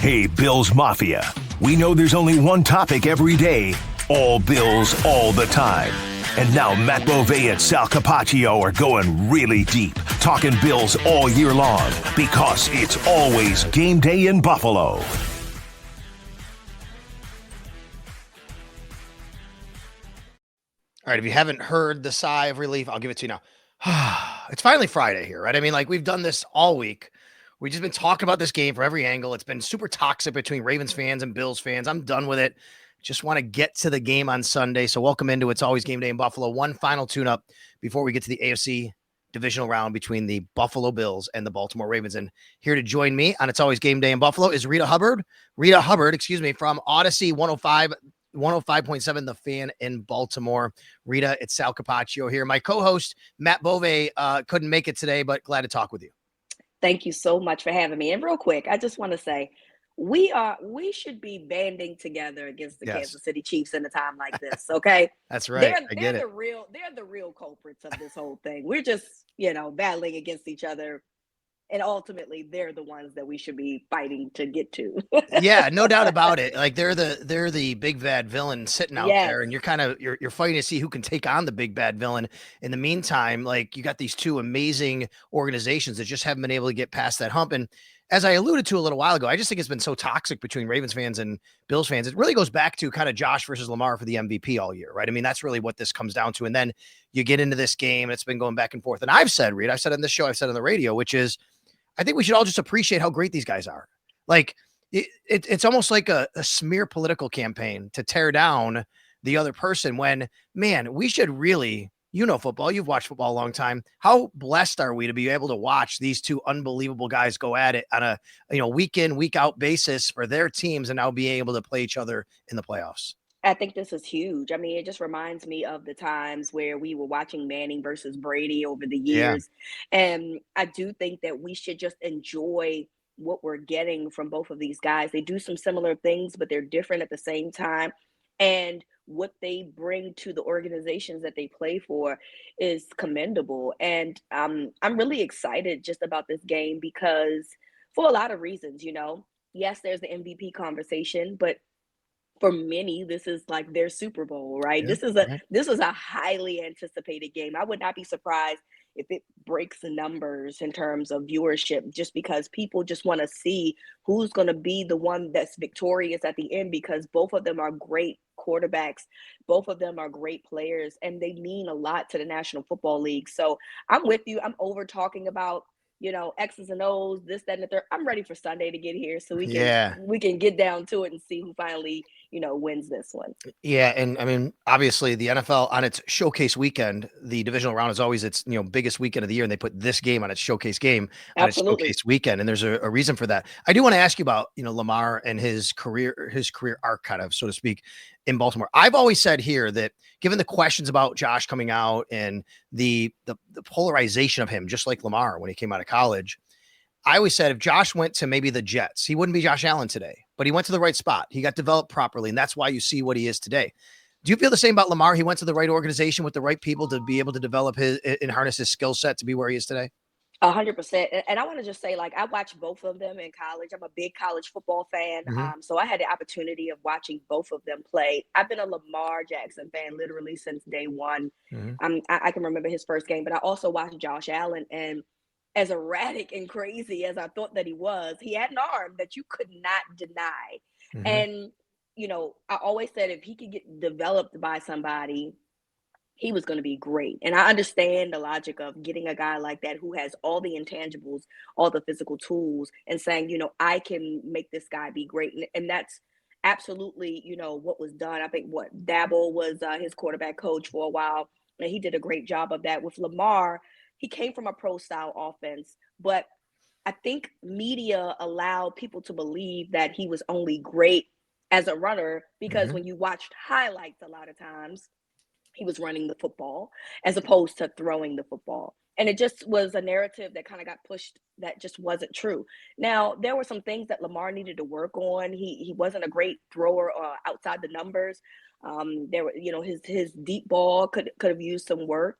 Hey, Bills Mafia. We know there's only one topic every day. All Bills, all the time. And now Matt Beauvais and Sal Capaccio are going really deep, talking Bills all year long, because it's always game day in Buffalo. All right, if you haven't heard the sigh of relief, I'll give it to you now. It's finally Friday here, right? I mean, like, we've done this all week. We've just been talking about this game from every angle. It's been super toxic between Ravens fans and Bills fans. I'm done with it. Just want to get to the game on Sunday. So welcome into It's Always Game Day in Buffalo. One final tune-up before we get to the AFC Divisional Round between the Buffalo Bills and the Baltimore Ravens. And here to join me on It's Always Game Day in Buffalo is Reeta Hubbard. Reeta Hubbard, from Odyssey 105.7 The Fan in Baltimore. Reeta, it's Sal Capaccio here. My co-host, Matt Beauvais, couldn't make it today, but glad to talk with you. Thank you so much for having me. And real quick, I just want to say we should be banding together against the Kansas City Chiefs in a time like this. Okay, that's right. They're the real culprits of this whole thing. We're just battling against each other, and ultimately they're the ones that we should be fighting to get to. Yeah, no doubt about it. Like they're the big bad villain sitting out there, and you're fighting to see who can take on the big bad villain. In the meantime, like, you got these two amazing organizations that just haven't been able to get past that hump. And as I alluded to a little while ago, I just think it's been so toxic between Ravens fans and Bills fans. It really goes back to kind of Josh versus Lamar for the MVP all year, right? I mean, that's really what this comes down to. And then you get into this game, and it's been going back and forth. And I've said, Reed, I've said on this show, I've said on the radio, which is, I think we should all just appreciate how great these guys are. Like, it's almost like a smear political campaign to tear down the other person when, man, we should really, football. You've watched football a long time. How blessed are we to be able to watch these two unbelievable guys go at it on a week in, week out basis for their teams, and now being able to play each other in the playoffs? I think this is huge. I mean, it just reminds me of the times where we were watching Manning versus Brady over the years. Yeah. And I do think that we should just enjoy what we're getting from both of these guys. They do some similar things, but they're different at the same time. And what they bring to the organizations that they play for is commendable. And I'm really excited just about this game because for a lot of reasons, yes, there's the MVP conversation, but for many, this is like their Super Bowl, right? Yeah, this is a highly anticipated game. I would not be surprised if it breaks the numbers in terms of viewership, just because people just want to see who's going to be the one that's victorious at the end, because both of them are great quarterbacks. Both of them are great players, and they mean a lot to the National Football League. So I'm with you. I'm over talking about X's and O's, this, that, and the third. I'm ready for Sunday to get here so we can get down to it and see who finally, wins this one. Yeah. And I mean, obviously the NFL on its showcase weekend, the divisional round is always its, biggest weekend of the year. And they put this game on its showcase game on its showcase weekend. And there's a reason for that. I do want to ask you about, Lamar and his career arc, kind of, so to speak, in Baltimore. I've always said here that given the questions about Josh coming out and the polarization of him, just like Lamar when he came out of college, I always said if Josh went to maybe the Jets, he wouldn't be Josh Allen today, but he went to the right spot. He got developed properly, and that's why you see what he is today. Do you feel the same about Lamar? He went to the right organization with the right people to be able to develop and harness his skill set to be where he is today? 100%. And I want to just say, like, I watched both of them in college. I'm a big college football fan. Mm-hmm. So I had the opportunity of watching both of them play. I've been a Lamar Jackson fan literally since day one. Mm-hmm. I can remember his first game, but I also watched Josh Allen. And as erratic and crazy as I thought that he was, he had an arm that you could not deny. Mm-hmm. And, I always said if he could get developed by somebody, he was going to be great. And I understand the logic of getting a guy like that who has all the intangibles, all the physical tools, and saying, I can make this guy be great. And that's absolutely, what was done. I think Dabble was his quarterback coach for a while, and he did a great job of that. With Lamar, he came from a pro-style offense, but I think media allowed people to believe that he was only great as a runner because Mm-hmm. when you watched highlights a lot of times, he was running the football as opposed to throwing the football. And it just was a narrative that kind of got pushed that just wasn't true. Now, there were some things that Lamar needed to work on. He wasn't a great thrower outside the numbers. There were, his deep ball could have used some work.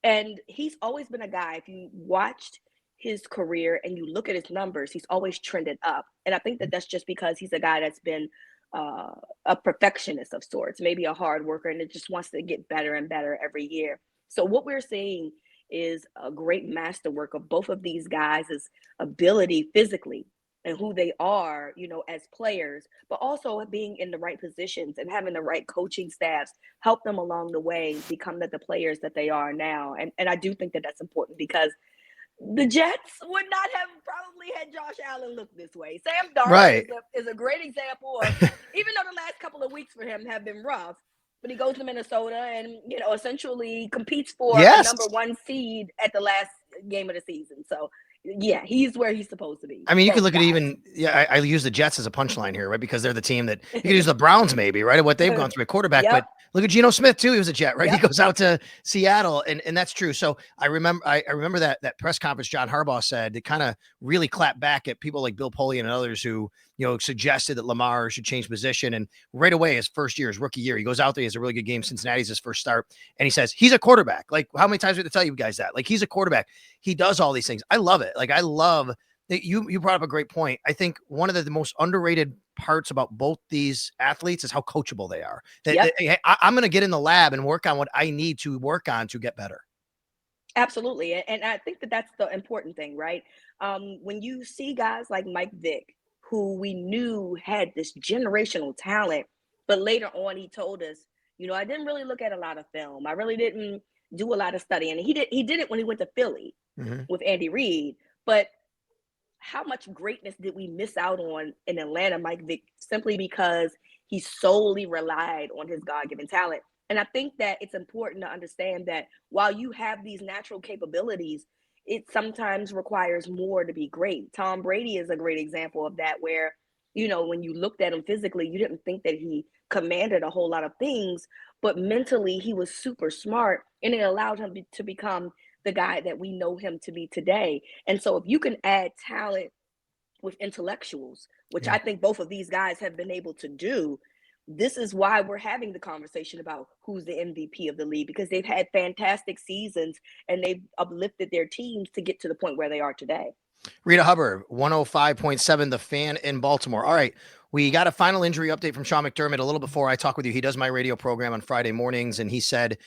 And he's always been a guy, if you watched his career and you look at his numbers, he's always trended up. And I think that that's just because he's a guy that's been a perfectionist of sorts, maybe a hard worker, and it just wants to get better and better every year. So what we're seeing is a great masterwork of both of these guys' ability physically and who they are, as players, but also being in the right positions and having the right coaching staffs help them along the way become the players that they are now. And I do think that that's important because the Jets would not have probably had Josh Allen look this way. Sam Darnold is a great example of, even though the last couple of weeks for him have been rough, but he goes to Minnesota and, essentially competes for a number one seed at the last game of the season. So, yeah, he's where he's supposed to be. I mean, you could look at I use the Jets as a punchline here, right? Because they're the team that you could use the Browns maybe, right? What they've gone through at quarterback, but look at Geno Smith too. He was a Jet, right? He goes out to Seattle, and that's true. So I remember that press conference John Harbaugh said to kind of really clap back at people like Bill Polian and others who suggested that Lamar should change position. And right away, his first year, his rookie year, he goes out there, he has a really good game. Cincinnati's his first start, and he says he's a quarterback. Like, how many times do we have to tell you guys that? Like, he's a quarterback. He does all these things. I love it. Like, I love that you brought up a great point. I think one of the most underrated parts about both these athletes is how coachable they are. I'm going to get in the lab and work on what I need to work on to get better. Absolutely. And I think that that's the important thing, right? When you see guys like Mike Vick, who we knew had this generational talent, but later on he told us, I didn't really look at a lot of film. I really didn't do a lot of studying. And he did it when he went to Philly with Andy Reid. But how much greatness did we miss out on in Atlanta, Mike Vick, simply because he solely relied on his God-given talent? And I think that it's important to understand that while you have these natural capabilities, it sometimes requires more to be great. Tom Brady is a great example of that, where, when you looked at him physically, you didn't think that he commanded a whole lot of things, but mentally he was super smart, and it allowed him to become the guy that we know him to be today. And so if you can add talent with intellectuals, which I think both of these guys have been able to do, this is why we're having the conversation about who's the MVP of the league, because they've had fantastic seasons and they've uplifted their teams to get to the point where they are today. Reeta Hubbard, 105.7 The Fan in Baltimore. All right. We got a final injury update from Sean McDermott a little before I talk with you. He does my radio program on Friday mornings, and he said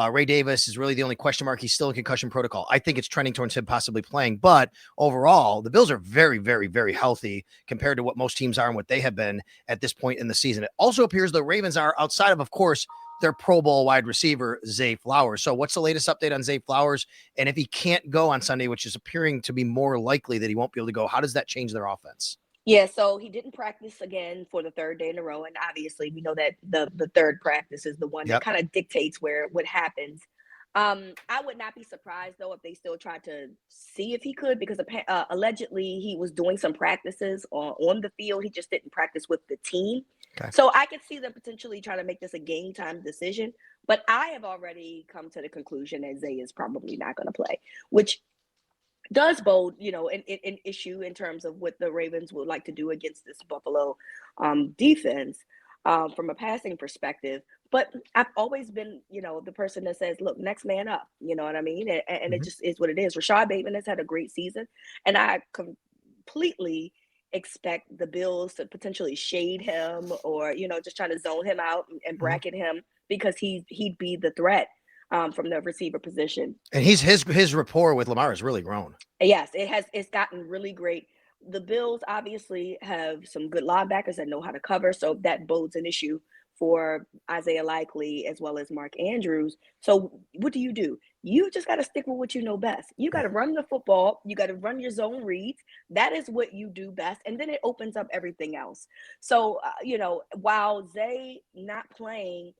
Ray Davis is really the only question mark. He's still in concussion protocol. I think it's trending towards him possibly playing, but overall, the Bills are very, very, very healthy compared to what most teams are and what they have been at this point in the season. It also appears the Ravens are, outside of course, their Pro Bowl wide receiver, Zay Flowers. So what's the latest update on Zay Flowers? And if he can't go on Sunday, which is appearing to be more likely that he won't be able to go, how does that change their offense? Yeah, so he didn't practice again for the third day in a row. And obviously we know that the third practice is the one that kind of dictates what happens. I would not be surprised, though, if they still tried to see if he could, because allegedly he was doing some practices on the field. He just didn't practice with the team. Okay. So I could see them potentially trying to make this a game time decision. But I have already come to the conclusion that Zay is probably not going to play, which does bode, an issue in terms of what the Ravens would like to do against this Buffalo defense from a passing perspective. But I've always been, the person that says, look, next man up, you know what I mean? And it just is what it is. Rashad Bateman has had a great season, and I completely expect the Bills to potentially shade him or, just trying to zone him out and bracket him, because he'd be the threat from the receiver position. And his rapport with Lamar has really grown. Yes, it's gotten really great. The Bills obviously have some good linebackers that know how to cover, so that bodes an issue for Isaiah Likely as well as Mark Andrews. So what do? You just got to stick with what you know best. You got to run the football. You got to run your zone reads. That is what you do best. And then it opens up everything else. So, while Zay not playing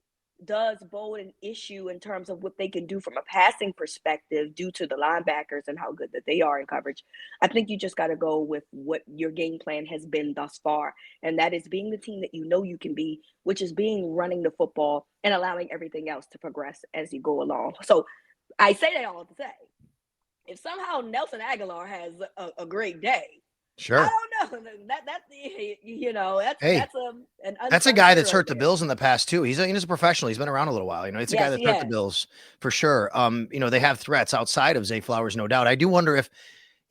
does bode an issue in terms of what they can do from a passing perspective due to the linebackers and how good that they are in coverage, I think you just got to go with what your game plan has been thus far. And that is being the team that you can be, which is running the football and allowing everything else to progress as you go along. So I say that all to say, if somehow Nelson Aguilar has a great day, sure, I don't know. That's a guy that's hurt the Bills in the past too. He's a professional. He's been around a little while. It's a guy that's hurt the Bills for sure. They have threats outside of Zay Flowers, no doubt. I do wonder if,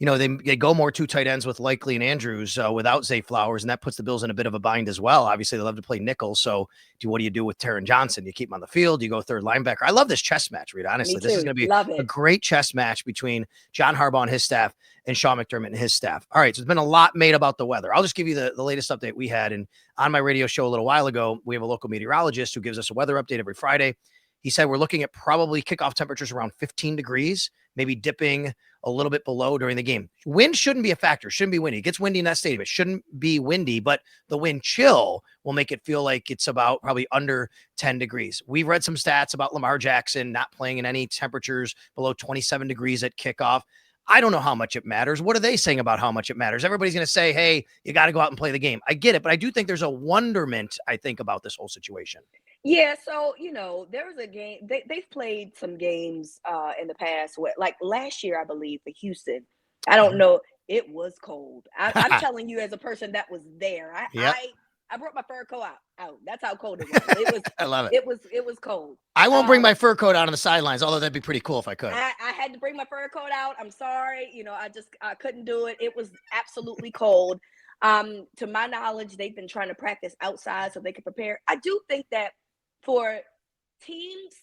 they go more two tight ends with Likely and Andrews without Zay Flowers, and that puts the Bills in a bit of a bind as well. Obviously, they love to play nickel. So what do you do with Taron Johnson? You keep him on the field. You go third linebacker. I love this chess match, Reeta. Honestly, this is going to be a great chess match between John Harbaugh and his staff and Sean McDermott and his staff. All right, so there's been a lot made about the weather. I'll just give you the latest update we had. And on my radio show a little while ago, we have a local meteorologist who gives us a weather update every Friday. He said we're looking at probably kickoff temperatures around 15 degrees, maybe dipping a little bit below during the game. Wind shouldn't be a factor. Shouldn't be windy. It gets windy in that stadium. It shouldn't be windy, but the wind chill will make it feel like it's about probably under 10 degrees. We've read some stats about Lamar Jackson not playing in any temperatures below 27 degrees at kickoff. I don't know how much it matters. What are they saying about how much it matters? Everybody's going to say, hey, you got to go out and play the game. I get it, but I do think there's a wonderment, I think, about this whole situation. Yeah, so there was a game. They've played some games in the past. Like last year, I believe, for Houston. I don't know. It was cold. I'm telling you, as a person that was there, I brought my fur coat out. That's how cold it was. It was. I love it. It was cold. I won't bring my fur coat out on the sidelines, although that'd be pretty cool if I could. I had to bring my fur coat out. I'm sorry. I couldn't do it. It was absolutely cold. To my knowledge, they've been trying to practice outside so they can prepare. I do think that for teams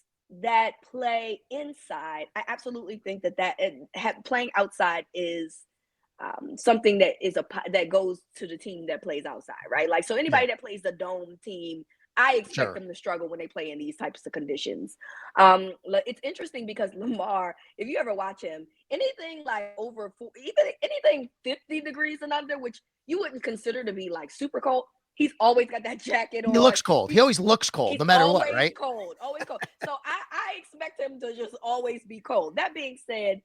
that play inside, I absolutely think that playing outside is something that goes to the team that plays outside, right? Like, so anybody that plays the dome team, I expect them to struggle when they play in these types of conditions. It's interesting because Lamar, if you ever watch him, anything like over anything 50 degrees and under, which you wouldn't consider to be like super cold, he's always got that jacket on. He looks cold. He always looks cold, no matter what, right? Always cold. So I expect him to just always be cold. That being said,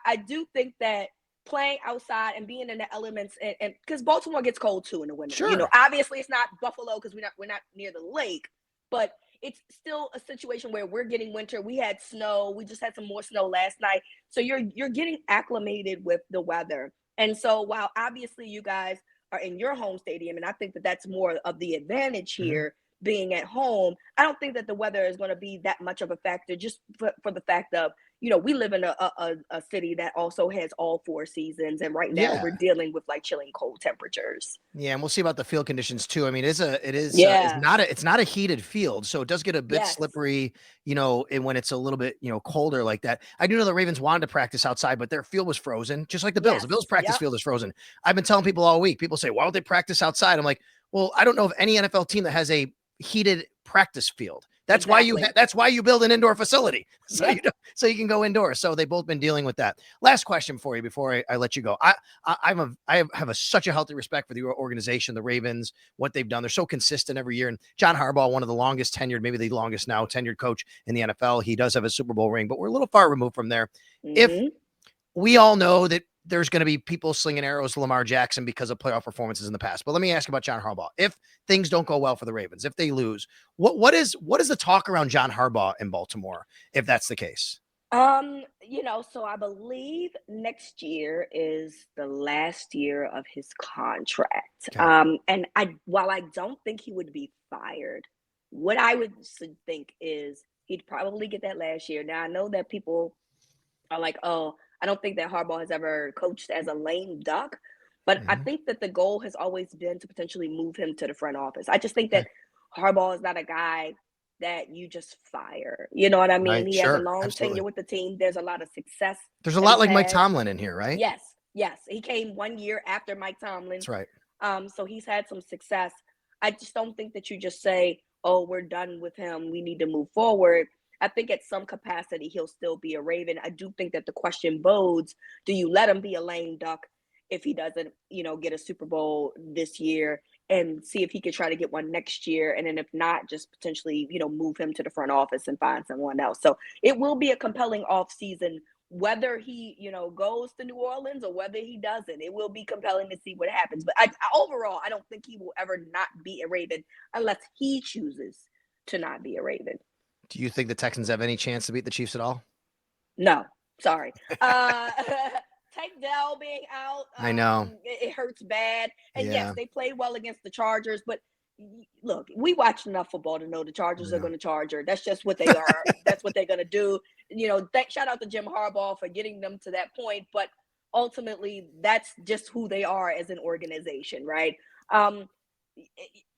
I do think that playing outside and being in the elements, and because Baltimore gets cold too in the winter. Sure. Obviously it's not Buffalo because we're not near the lake, but it's still a situation where we're getting winter. We had snow. We just had some more snow last night. So you're getting acclimated with the weather. And so while obviously you guys are in your home stadium, and I think that that's more of the advantage here, being at home, I don't think that the weather is going to be that much of a factor, just for the fact of, we live in a city that also has all four seasons, and right now we're dealing with like chilling cold temperatures. Yeah, and we'll see about the field conditions too. I mean, it's not a heated field, so it does get a bit slippery, and when it's a little bit, colder like that. I do know the Ravens wanted to practice outside, but their field was frozen, just like the Bills. The Bills practice field is frozen. I've been telling people all week. People say, "Why don't they practice outside?" I'm like, well, I don't know of any NFL team that has a heated practice field. That's why you build an indoor facility, so you can go indoors. So they've both been dealing with that. Last question for you before I let you go. I have such a healthy respect for the organization, the Ravens, what they've done. They're so consistent every year. And John Harbaugh, one of the longest tenured, maybe the longest now tenured coach in the NFL. He does have a Super Bowl ring, but we're a little far removed from there. If we all know that there's going to be people slinging arrows to Lamar Jackson because of playoff performances in the past. But let me ask you about John Harbaugh. If things don't go well for the Ravens, if they lose, what is the talk around John Harbaugh in Baltimore, if that's the case? So I believe next year is the last year of his contract. Okay. And while I don't think he would be fired, what I would think is he'd probably get that last year. Now I know that people are like, oh, I don't think that Harbaugh has ever coached as a lame duck, but I think that the goal has always been to potentially move him to the front office. I just think that Harbaugh is not a guy that you just fire. You know what I mean? Right, he has a long tenure with the team. There's a lot of success. There's a lot like Mike Tomlin in here, right? Yes. He came 1 year after Mike Tomlin. That's right. So he's had some success. I just don't think that you just say, oh, we're done with him, we need to move forward. I think at some capacity, he'll still be a Raven. I do think that the question bodes, do you let him be a lame duck if he doesn't, get a Super Bowl this year, and see if he could try to get one next year? And then if not, just potentially, move him to the front office and find someone else. So it will be a compelling offseason, whether he, goes to New Orleans or whether he doesn't. It will be compelling to see what happens. But overall, I don't think he will ever not be a Raven unless he chooses to not be a Raven. Do you think the Texans have any chance to beat the Chiefs at all? No, sorry. Tank Dell being out, I know it hurts bad. And yes, they played well against the Chargers, but look, we watched enough football to know the Chargers are going to charge her. That's just what they are. That's what they're going to do. Shout out to Jim Harbaugh for getting them to that point. But ultimately that's just who they are as an organization, right?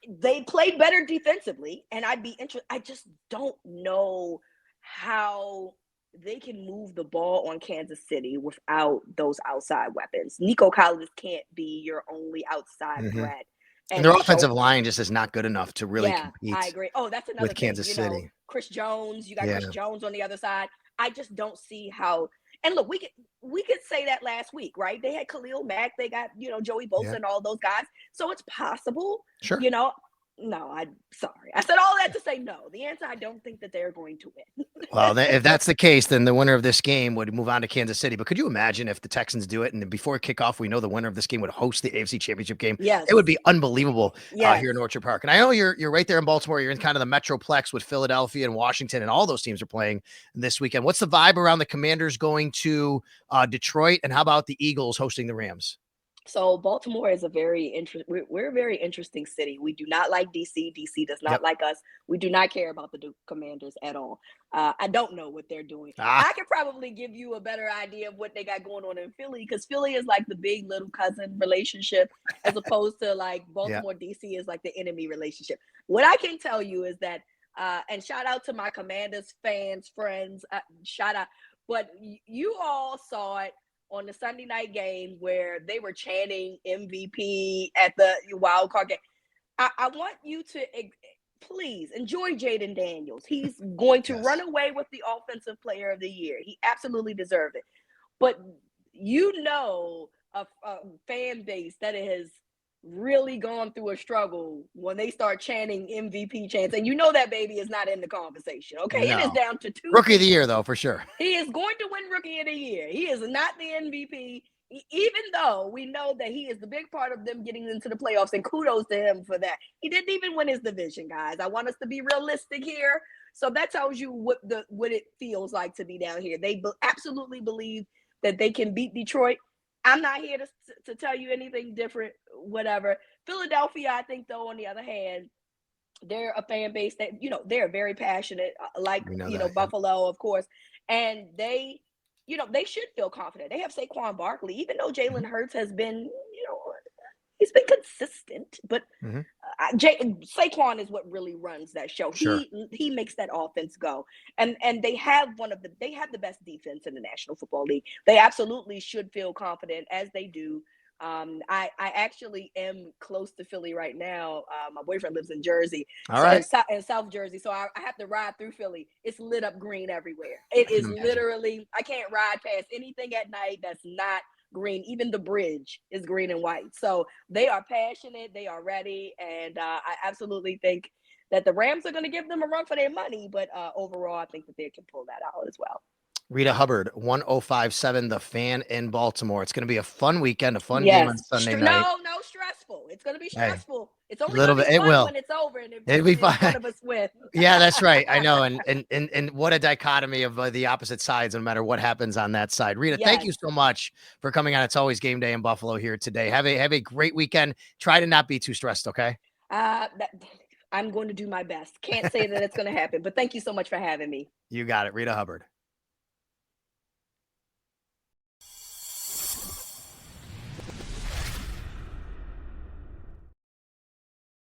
They play better defensively, and I'd be interested. I just don't know how they can move the ball on Kansas City without those outside weapons. Nico Collins can't be your only outside threat. And their offensive line just is not good enough to really compete. I agree. Oh, that's another with Kansas thing. City. Chris Jones, you got Chris Jones on the other side. I just don't see how. And look, we could say that last week, right? They had Khalil Mack, they got, Joey Bosa and all those guys. So it's possible. Sure. No, I'm sorry. I said all that to say no. The answer, I don't think that they're going to win. Well, if that's the case, then the winner of this game would move on to Kansas City. But could you imagine if the Texans do it, and before kickoff, we know the winner of this game would host the AFC Championship game? Yes. It would be unbelievable here in Orchard Park. And I know you're right there in Baltimore. You're in kind of the Metroplex with Philadelphia and Washington, and all those teams are playing this weekend. What's the vibe around the Commanders going to Detroit, and how about the Eagles hosting the Rams? So Baltimore is we're a very interesting city. We do not like DC. DC does not like us. We do not care about the Commanders at all. I don't know what they're doing. I could probably give you a better idea of what they got going on in Philly, because Philly is like the big little cousin relationship, as opposed to like Baltimore DC is like the enemy relationship. What I can tell you is that, and shout out to my Commanders fans, friends, shout out, but you all saw it on the Sunday night game where they were chanting MVP at the wild card game. I want you to please enjoy Jaden Daniels. He's going to run away with the offensive player of the year. He absolutely deserved it. But a fan base that has really gone through a struggle when they start chanting MVP chants, and that baby is not in the conversation. Okay, no. It is down to 2 rookie of the year, though, for sure. He is going to win rookie of the year. He is not the MVP, even though we know that he is the big part of them getting into the playoffs, and kudos to him for that. He didn't even win his division, guys. I want us to be realistic here. So that tells you what it feels like to be down here. They absolutely believe that they can beat Detroit. I'm not here to tell you anything different, whatever. Philadelphia, I think, though, on the other hand, they're a fan base that, they're very passionate, like, Buffalo, of course. And they should feel confident. They have Saquon Barkley, even though Jalen Hurts has been, he's been consistent. But Saquon is what really runs that show. Sure. He makes that offense go. And they have the best defense in the National Football League. They absolutely should feel confident, as they do. I actually am close to Philly right now. My boyfriend lives in Jersey, in South Jersey. So I have to ride through Philly. It's lit up green everywhere. It is literally, I can't ride past anything at night that's not green. Even the bridge is green and white. So they are passionate. They are ready. And I absolutely think that the Rams are going to give them a run for their money. But overall, I think that they can pull that out as well. Reeta Hubbard, 1057 The Fan in Baltimore. It's going to be a fun weekend, a fun game on Sunday night. No, stressful. It's going to be stressful. Hey, it's only going to be fun when it's over, and it'll be fun. One of us win. Yeah, that's right. I know. And what a dichotomy of the opposite sides, no matter what happens on that side. Reeta, thank you so much for coming on. It's always game day in Buffalo here today. Have a great weekend. Try to not be too stressed, okay? I'm going to do my best. Can't say that it's going to happen, but thank you so much for having me. You got it. Reeta Hubbard.